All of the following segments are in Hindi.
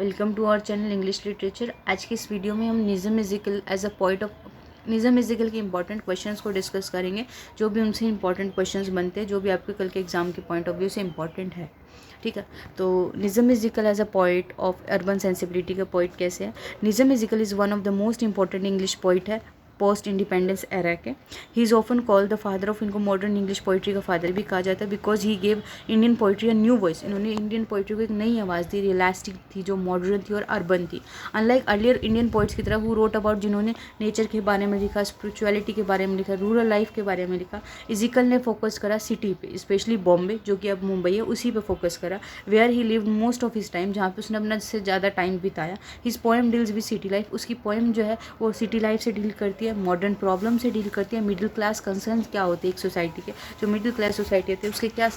Welcome to our channel English literature. आज की इस वीडियो में हम Nissim Ezekiel as a poet of Nissim Ezekiel के इंपॉर्टेंट क्वेश्चंस को डिस्कस करेंगे, जो भी उनसे इंपॉर्टेंट क्वेश्चंस बनते हैं, जो भी आपके कल के एग्जाम के पॉइंट ऑफ व्यू से इंपॉर्टेंट है। ठीक है, तो Nissim Ezekiel as a poet of urban sensibility का पोइट कैसे है। Nissim Ezekiel is one of the most important English poet है पोस्ट इंडिपेंडेंस एरा के। He is often called the father of, इनको मॉडर्न इंग्लिश पोइट्री का फादर भी कहा जाता है, because he gave Indian poetry a new voice. इन्होंने इंडियन पोइट्री को एक नई आवाज़ दी, रियलिस्टिक थी, जो मॉडर्न थी और अर्बन थी। अनलाइक अर्लियर इंडियन पोइट्स की तरह हु रोट अबाउट, जिन्होंने नेचर के बारे में लिखा, स्पिरिचुअलिटी के बारे में लिखा, रूरल लाइफ के बारे में लिखा, इज़िकल ने फोकस करा सिटी पे, स्पेशली बॉम्बे जो कि अब मुंबई है, उसी पे फोकस करा, where he lived most of his time, जहाँ पे उसने अपना से ज़्यादा टाइम बिताया। His poem deals with city life, उसकी पोएम जो है वो सिटी लाइफ से डील करती है, मॉडर्न प्रॉब्लम से डील करती है, मिडिल क्लास कंसर्न क्या होते हैं एक सोसाइटी के, जो मिडिल क्लास सोसाइटी होती है उसके क्या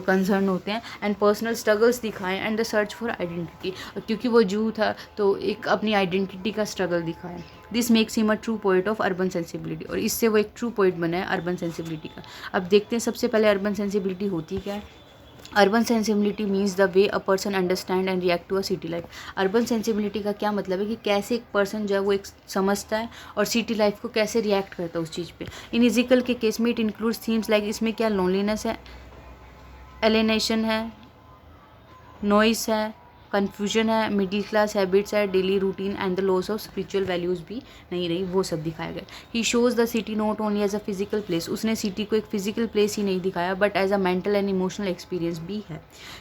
कंसर्न होते हैं, एंड पर्सनल स्ट्रगल्स दिखाएं, and the search for identity, क्योंकि वो जू था तो एक अपनी आइडेंटिटी का स्ट्रगल दिखाया। This makes him a true poet of urban sensibility, और इससे वो एक ट्रू पोइट बना है अर्बन सेंसिबिलिटी का। अब देखते हैं सबसे पहले अर्बन सेंसिबिलिटी होती क्या है। Urban sensibility means the way a person understand and react to a city life. Urban sensibility का क्या मतलब है कि कैसे एक पर्सन जो है वो एक समझता है और सिटी लाइफ को कैसे रिएक्ट करता है उस चीज़ पे। इन इज़िकल के केस में इट इंक्लूड्स थीम्स लाइक, इसमें क्या लोनलीनेस है, एलिनेशन है, नॉइस है, कन्फ्यूजन है, मिडिल क्लास हैबिट्स है, daily routine and the loss of spiritual values भी नहीं रही, वो सब दिखाया गया। He shows the city not only as a physical place, उसने सिटी को एक फिजिकल प्लेस ही नहीं दिखाया but as a mental and emotional experience भी है।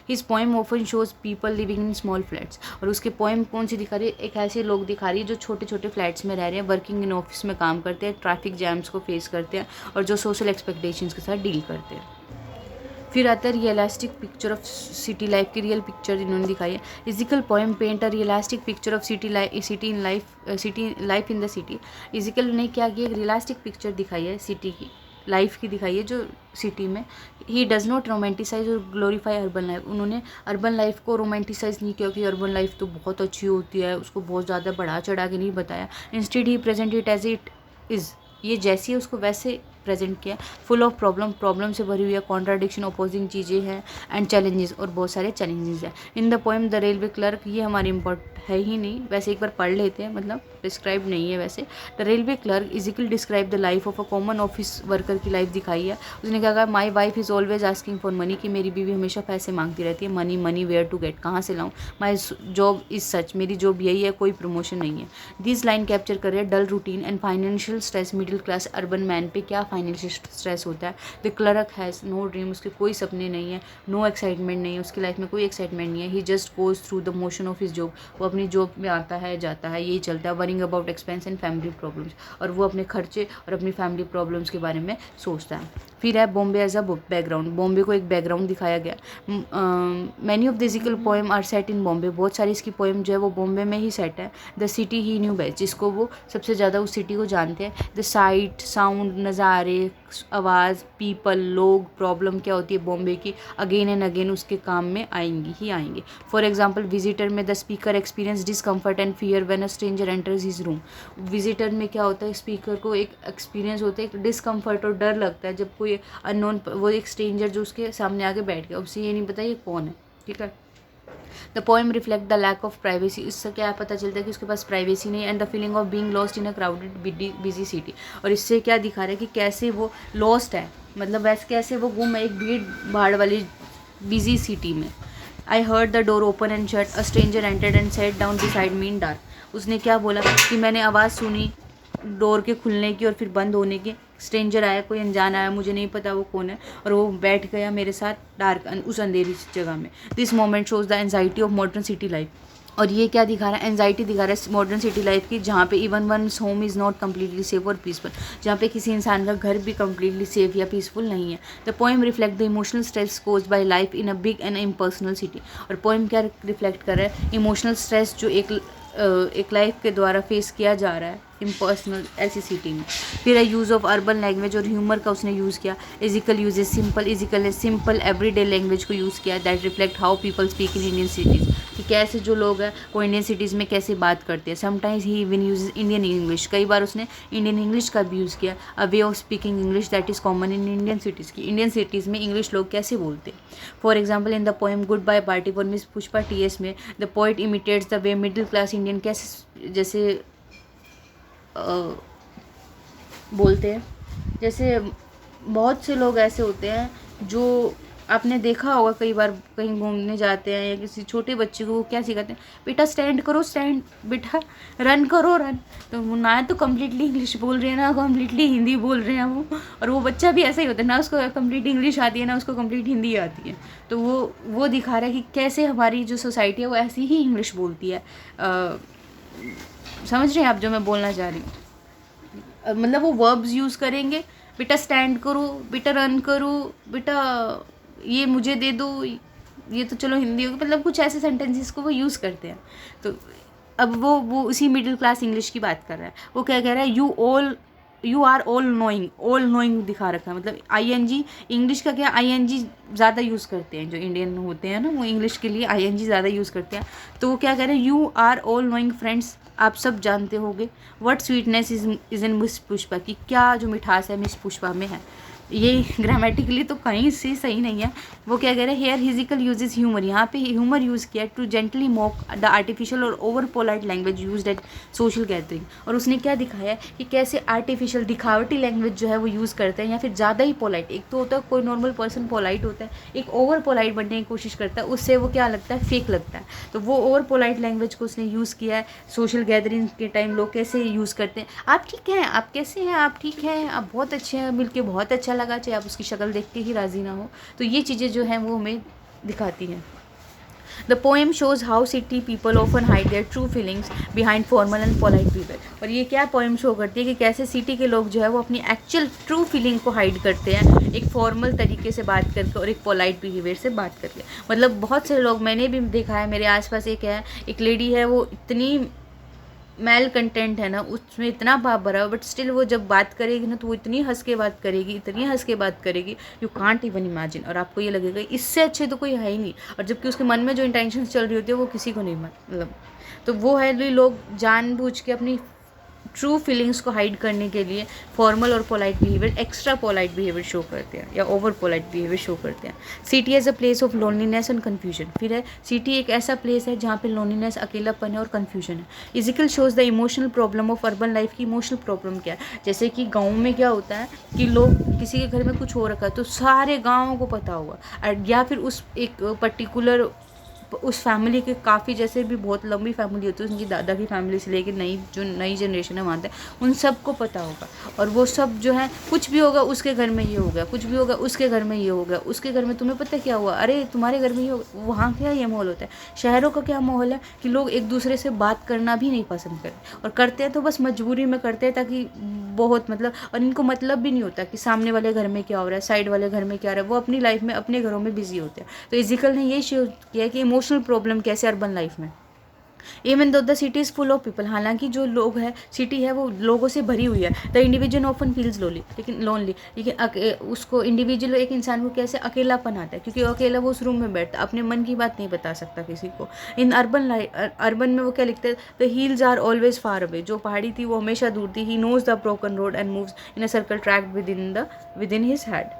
His poem often shows people living in small flats, और उसके पोएम कौन सी दिखा रही है, एक ऐसे लोग दिखा रही है जो छोटे छोटे फ्लैट्स में रह रहे हैं, वर्किंग इन ऑफिस में काम करते हैं, ट्रैफिक जैम्स को फेस करते हैं और जो सोशल एक्सपेक्टेशंस के साथ डील करते हैं। फिर आता है realistic picture of city life की, रियल पिक्चर इन्होंने दिखाई है। Ezekiel poem paint a realistic picture of city life in the city. Ezekiel ने क्या किया, एक रियलिस्टिक पिक्चर दिखाई है सिटी की लाइफ की, दिखाई है जो सिटी में। ही डज़ नॉट रोमांटिसाइज और ग्लोरीफाई अर्बन लाइफ, उन्होंने अर्बन लाइफ को रोमांटिसाइज नहीं किया कि अर्बन लाइफ तो बहुत अच्छी होती है, उसको बहुत ज़्यादा बढ़ा चढ़ा के नहीं बताया। Instead he present it as it is, ये जैसी है उसको वैसे प्रेजेंट किया। फुल ऑफ प्रॉब्लम से भरी हुई है, कॉन्ट्राडिक्शन, अपोजिंग चीज़ें हैं, एंड चैलेंजेस, और बहुत सारे चैलेंजेस हैं। इन the poem the railway clerk, ये हमारी इम्पोर्ट है ही नहीं, वैसे एक बार पढ़ लेते हैं, मतलब डिस्क्राइब नहीं है वैसे। The railway clerk Ezekiel describe the life of a common office worker की लाइफ दिखाई है। उसने क्या कहा, my wife is always asking for money, कि मेरी बीवी हमेशा पैसे मांगती रहती है, money money where to get, कहाँ से लाऊं। माई जॉब इज़ सच, मेरी जॉब यही है, कोई प्रमोशन नहीं है। दिस लाइन कैप्चर कर रहे हैं dull routine and financial stress, middle class urban man पे क्या फाइनेंशियल स्ट्रेस होता है। The clerk has no dream, उसके कोई सपने नहीं है, नो एक्साइटमेंट नहीं है, उसकी लाइफ में कोई एक्साइटमेंट नहीं है। He just goes through the motion of his job, वो अपनी जॉब में आता है जाता है, यही चलता है। Worrying about expense and family problems, और वो अपने खर्चे और अपनी फैमिली प्रॉब्लम्स के बारे में सोचता है। फिर है Bombay as a background, Bombay को एक बैकग्राउंड दिखाया गया। Many of the Ezekiel poem are set in Bombay, बहुत सारी इसकी पोएम जो है वो बॉम्बे में ही सेट है। The city he knew best, जिसको वो सबसे ज़्यादा उस सिटी को जानते हैं। द साइट, साउंड, नज़ारे, आवाज़, पीपल, लोग, प्रॉब्लम क्या होती है बॉम्बे की, अगेन एंड अगेन उसके काम में आएंगी ही आएंगे। फॉर एग्जाम्पल विजिटर में the speaker experience discomfort and fear when a stranger enters his room. Visitor में क्या होता है, स्पीकर को एक एक्सपीरियंस होता है, एक डिसकम्फर्ट और डर लगता है जब कोई अननोन, वो एक स्ट्रेंजर जो उसके सामने आके बैठ गया, उससे ये नहीं पता ये कौन है। ठीक है, the poem reflect the lack of privacy, इससे क्या पता चलता है कि उसके पास प्राइवेसी नहीं, and the feeling of being lost in a crowded busy city, और इससे क्या दिखा रहा है कि कैसे वो लॉस्ट है, मतलब वैसे कैसे वो गुम है एक भीड़ भाड़ वाली बिजी सिटी में। I heard the door open and shut, a stranger entered and set down beside me in dark. उसने क्या बोला कि मैंने आवाज़ सुनी डोर के खुलने की और फिर बंद होने की, स्ट्रेंजर आया, कोई अनजान आया, मुझे नहीं पता वो कौन है, और वो बैठ गया मेरे साथ डार्क उस अंधेरी जगह में। This moment shows the anxiety of modern city life, और ये क्या दिखा रहा है, एंजाइटी दिखा रहा है मॉडर्न सिटी लाइफ की, जहाँ पे even one's home is not completely safe और पीसफुल, जहाँ पे किसी इंसान का घर भी कम्प्लीटली सेफ या पीसफुल नहीं है। The poem reflect the emotional stress caused by life in a big and impersonal city, और पोएम क्या रिफ्लेक्ट कर रहा है, इमोशनल स्ट्रेस जो एक लाइफ के द्वारा फेस किया जा रहा है इम्पर्सनल, ऐसी सिटी में। फिर है यूज़ ऑफ अर्बन लैंग्वेज और ह्यूमर का उसने यूज़ किया। इजिकल यूजेज सिंपल, इजिकल ने सिंपल एवरीडे लैंग्वेज को यूज़ किया that reflect how people speak in Indian cities, कि कैसे जो लोग हैं वो इंडियन सिटीज़ में कैसे बात करते हैं। Sometimes he even use Indian English, कई बार उसने इंडियन इंग्लिश का भी यूज़ किया। A way of speaking English that is common in Indian cities, की इंडियन सिटीज़ में इंग्लिश लोग कैसे बोलते हैं। For example in the poem goodbye party for miss Pushpa TS में the poet imitates the way middle class Indian कैसे जैसे बोलते हैं। जैसे बहुत से लोग ऐसे होते हैं जो आपने देखा होगा, कई बार कहीं घूमने जाते हैं या किसी छोटे बच्चे को वो क्या सिखाते हैं, बेटा स्टैंड करो स्टैंड, बेटा रन करो रन। तो वो ना तो कम्प्लीटली इंग्लिश बोल रहे हैं ना कम्प्लीटली हिंदी बोल रहे हैं वो, और वो बच्चा भी ऐसा ही होता है, ना उसको कम्प्लीट इंग्लिश आती है ना उसको कम्प्लीट हिंदी आती है। तो वो दिखा रहा है कि कैसे हमारी जो सोसाइटी है वो ऐसी ही इंग्लिश बोलती है। समझ रहे हैं आप जो मैं बोलना चाह रही हूँ। मतलब वो वर्ब्स यूज़ करेंगे, बेटा स्टैंड करो, बेटा रन करो, बेटा ये मुझे दे दो, ये तो चलो हिंदी होगी, मतलब कुछ ऐसे सेंटेंसेस को वो यूज़ करते हैं। तो अब वो उसी मिडिल क्लास इंग्लिश की बात कर रहा है। वो क्या कह रहा है, यू आर ऑल नोइंग दिखा रखा है। मतलब आईएनजी इंग्लिश का क्या, आईएनजी ज़्यादा यूज़ करते हैं जो इंडियन होते हैं ना, वो इंग्लिश के लिए आईएनजी ज़्यादा यूज़ करते हैं। तो वो क्या कह रहे हैं, you are all knowing friends, आप सब जानते होंगे। What sweetness is in Miss Pushpa, की क्या जो मिठास है मिस पुष्पा में है। ये ग्रामेटिकली तो कहीं से सही नहीं है। वो क्या कह रहे हैं, हेयर हिजिकल यूजेस ह्यूमर, यहाँ पे ह्यूमर यूज़ किया to gently mock the artificial और over polite language use at social gathering. और उसने क्या दिखाया है कि कैसे आर्टिफिशियल दिखावटी लैंग्वेज जो है वो यूज़ करते हैं, या फिर ज़्यादा ही पोलाइट। एक तो होता है कोई नॉर्मल पर्सन पोलाइट होता है, एक ओवर पोलाइट बनने की कोशिश करता है, उससे वो क्या लगता है, फेक लगता है। तो वो ओवर पोलाइट लैंग्वेज को उसने यूज़ किया है। सोशल गैदरिंग के टाइम लोग कैसे यूज़ करते हैं, आप ठीक हैं, आप कैसे हैं, आप ठीक हैं, आप बहुत अच्छे हैं, मिलके बहुत अच्छा लगा, चाहे आप उसकी शक्ल देख के ही राज़ी ना हो। तो ये चीज़ें जो हैं वो हमें दिखाती हैं। The poem shows how city people often hide their true feelings behind formal and polite behaviour. और ये क्या पोएम शो करती है कि कैसे सिटी के लोग जो है वो अपनी एक्चुअल ट्रू फीलिंग को हाइड करते हैं, एक फॉर्मल तरीके से बात करके और एक पोलाइट बिहेवियर से बात करके। मतलब बहुत से लोग, मैंने भी देखा है, मेरे आसपास एक लेडी है, वो इतनी मेल कंटेंट है ना, उसमें इतना पाप भरा है, बट स्टिल वो जब बात करेगी ना तो वो इतनी हंस के बात करेगी, इतनी हंस के बात करेगी, यू कांट इवन इमेजिन। और आपको ये लगेगा इससे अच्छे तो कोई है ही नहीं। और जबकि उसके मन में जो इंटेंशन चल रही होती है वो किसी को नहीं मतलब। तो वो है, लोग जानबूझ के अपनी ट्रू फीलिंग्स को हाइड करने के लिए फॉर्मल और polite behaviour, extra polite behaviour show करते हैं या ओवर पोलाइट बिहेवियर शो करते हैं। City as a place of loneliness and confusion. फिर है, सिटी एक ऐसा प्लेस है जहाँ पे लोनलीनेस, अकेलापन है और कन्फ्यूजन है। Ezekiel shows the emotional problem of urban life की इमोशनल प्रॉब्लम क्या है। जैसे कि गाँव में क्या होता है कि लोग, किसी के घर में कुछ हो रखा है तो सारे गाँव को पता होगा, या फिर उस एक पर्टिकुलर उस फैमिली के काफ़ी, जैसे भी बहुत लंबी फैमिली होती है, उनकी दादा की फैमिली से लेकर नई जनरेशन है वहाँ तक, उन सबको पता होगा। और वो सब जो है, कुछ भी होगा उसके घर में ये हो गया, कुछ भी होगा उसके घर में ये हो गया, उसके घर में तुम्हें पता क्या हुआ, अरे तुम्हारे घर में ये हो गया। वहाँ क्या ये माहौल होता है। शहरों का क्या माहौल है कि लोग एक दूसरे से बात करना भी नहीं पसंद करते, और करते हैं तो बस मजबूरी में करते हैं, ताकि बहुत मतलब, और इनको मतलब भी नहीं होता कि सामने वाले घर में क्या हो रहा है, साइड वाले घर में क्या हो रहा है। वो अपनी लाइफ में अपने घरों में बिजी होते हैं। तो इजिकल ने ये शो किया कि इमोशनल प्रॉब्लम कैसे अर्बन लाइफ में, even though the city is full of people, हालांकि जो लोग है, सिटी है वो लोगों से भरी हुई है। The individual often feels lonely, लेकिन उसको इंडिविजुअल, एक इंसान को कैसे अकेलापन आता है, क्योंकि अकेला वो उस रूम में बैठता, अपने मन की बात नहीं बता सकता किसी को। इन अर्बन में वो क्या लिखते हैं, the hills are always far away, जो पहाड़ी थी वो हमेशा दूर थी। He knows the broken road and moves in a circle track within his head.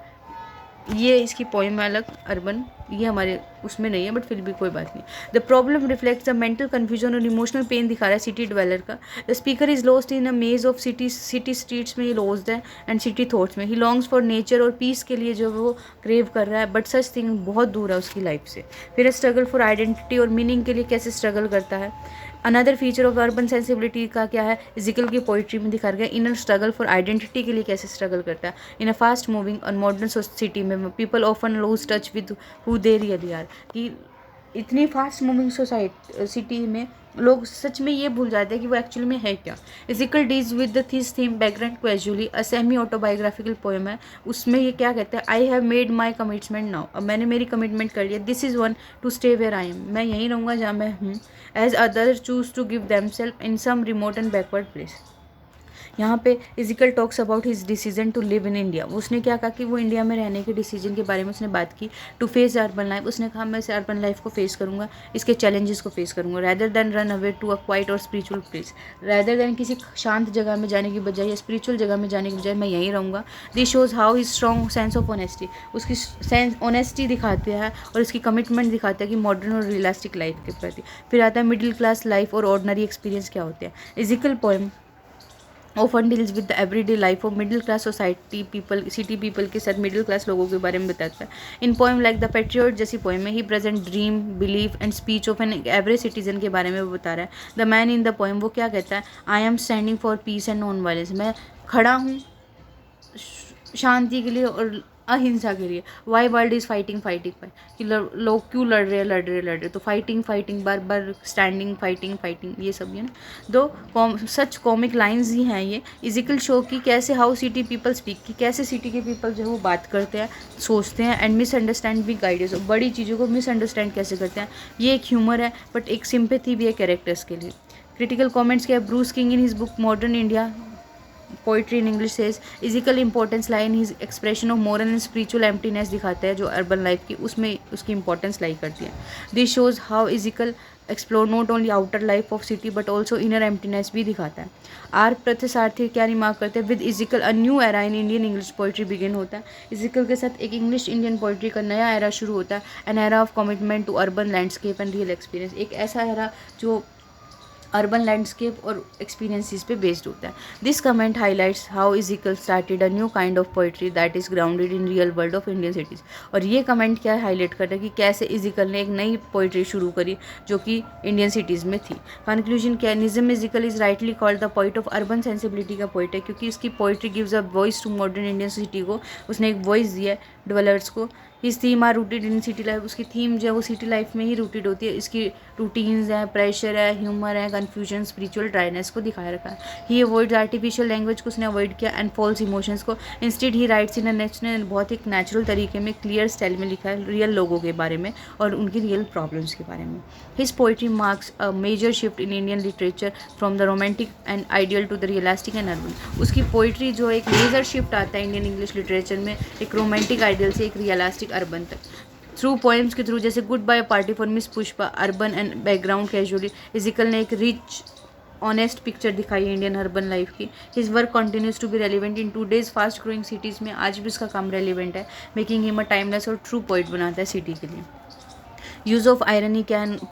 ये इसकी पोइम है अलग, अर्बन, ये हमारे उसमें नहीं है, बट फिर भी कोई बात नहीं। The problem reflects the mental confusion और इमोशनल पेन दिखा रहा है सिटी डिवेलर का। The speaker is lost in a maze of city streets में, ही लॉस्ट है, एंड सिटी थॉट्स में। ही लॉन्ग्स फॉर नेचर और पीस के लिए जो वो क्रेव कर रहा है, बट सच थिंग बहुत दूर है उसकी लाइफ से। फिर स्ट्रगल फॉर आइडेंटिटी और मीनिंग के लिए कैसे स्ट्रगल करता है। Another feature of urban sensibility का क्या है, इजिकल की पोइट्री में दिखा गया, इनर स्ट्रगल फॉर आइडेंटिटी के लिए कैसे स्ट्रगल करता है। इन अ फास्ट मूविंग और मॉडर्न सिटी में people often lose touch with who they really are, कि इतनी फास्ट मूविंग सिटी में लोग सच में ये भूल जाते हैं कि वो एक्चुअली में है क्या। Ezekiel deals with the this theme background casually, a semi autobiographical poem है। उसमें ये क्या कहते हैं, I have made my commitment now, अब मैंने मेरी कमिटमेंट कर लिया। This is one to stay where I am, मैं यहीं रहूँगा जहाँ मैं हूँ। As other choose to give themselves in some remote and backward place. यहाँ पे Ezekiel talks about his decision to live in India. उसने क्या कहा कि वो इंडिया में रहने के डिसीजन के बारे में उसने बात की। टू फेस अर्बन लाइफ, उसने कहा मैं इस अर्बन लाइफ को फेस करूँगा, इसके चैलेंजेस को फेस करूँगा। Rather than run away to a quiet और स्पिरिचुअल प्लेस, रैदर देन किसी शांत जगह में जाने की बजाय या स्पिरिचुअल जगह में जाने की बजाय मैं यहीं रहूँगा। This shows how his strong sense of honesty, उसकी सेंस ऑनेस्टी दिखाते हैं और उसकी कमिटमेंट दिखाते हैं कि मॉडर्न और रियलिस्टिक लाइफ के प्रति। फिर आता है मिडिल क्लास लाइफ और ऑर्डिनरी एक्सपीरियंस क्या होते हैं। Ezekiel poem often deals with the everyday life of middle class society people, city people के साथ मिडिल क्लास लोगों के बारे में बताता है। In poem like the patriot जैसी पोएम में he present dream, belief and speech of an average citizen के बारे में वो बता रहा है। The man in the poem वो क्या कहता है, I am standing for peace and non violence, मैं खड़ा हूँ शांति के लिए और अहिंसा के लिए। वाई वर्ल्ड इज़ फाइटिंग कि लोग क्यों लड़ रहे हैं, तो फाइटिंग बार बार स्टैंडिंग फाइटिंग ये सब ये ना दो सच कॉमिक लाइंस ही हैं ये। इजिकल शो की कैसे हाउ सिटी पीपल स्पीक, कि कैसे सिटी के पीपल जो है वो बात करते हैं, सोचते हैं एंड मिसअंडरस्टैंड बिग आइडियाज, बड़ी चीज़ों को मिसअंडरस्टैंड कैसे करते हैं। ये एक ह्यूमर है बट एक सिंपैथी भी है कैरेक्टर्स के लिए। क्रिटिकल कमेंट्स क्या है, Bruce King in his book modern India poetry in English says Ezekiel importance lie in his expression of moral and spiritual emptiness दिखाता है जो अर्बन लाइफ की, उसमें उसकी इंपॉर्टेंस लाई करती है। This shows how Ezekiel explore not only outer life of city but also inner emptiness भी दिखाता है। आर प्रथसारथी क्या रिमार्क करते हैं, with Ezekiel a new era in Indian English poetry begin होता है। इजिकल के साथ एक इंग्लिश इंडियन पोइट्री का नया एरा शुरू होता है, an era of commitment to urban landscape and real experience, एक ऐसा एरा जो अर्बन लैंडस्केप और एक्सपीरियंसिस पे बेस्ड होता है। This comment highlights how Ezekiel started a new kind of poetry that is grounded in real world of Indian cities. और ये कमेंट क्या हाईलाइट करता है कि कैसे इजिकल ने एक नई पोइट्री शुरू करी जो कि इंडियन सिटीज़ में थी। कंक्लूजन क्या है, Nissim Ezekiel is rightly called the poet of urban sensibility का पोइट है क्योंकि इसकी poetry gives a voice to modern Indian city को, उसने एक वॉइस दिया है डेवलपर्स को। His theme are rooted in city life, उसकी थीम जो है वो सिटी लाइफ में ही रूटेड होती है। इसकी रूटीन्स है, प्रेशर है, ह्यूमर है, कन्फ्यूजन, स्पिरिचुअल ड्राइनेस को दिखाया रखा है। ही अवॉइड्स आर्टिफिशियल लैंग्वेज को उसने अवॉइड किया एंड फॉल्स इमोशंस को। Instead he rights in a natural, बहुत ही नेचुरल तरीके में क्लियर स्टाइल में लिखा है रियल लोगों के बारे में और उनकी रियल प्रॉब्लम्स के बारे में। His poetry marks a major shift in Indian literature from the romantic and ideal to the realistic and urban. उसकी पोइट्री जो एक मेजर शिफ्ट आता है इंडियन इंग्लिश लिटरेचर में, एक रोमांटिक आइडियल से एक रियलिस्टिक अर्बन तक। थ्रू पोएम्स के थ्रू, जैसे goodbye party for miss Pushpa, urban and background casually, Ezekiel ने एक रिच ऑनेस्ट पिक्चर दिखाई है इंडियन अर्बन लाइफ की। His work continues to be relevant in today's fast growing cities में, आज भी उसका काम रेलिवेंट है, मेकिंग हिम अ टाइमलेस और ट्रू पोइट बनाता है सिटी के लिए। Use of irony can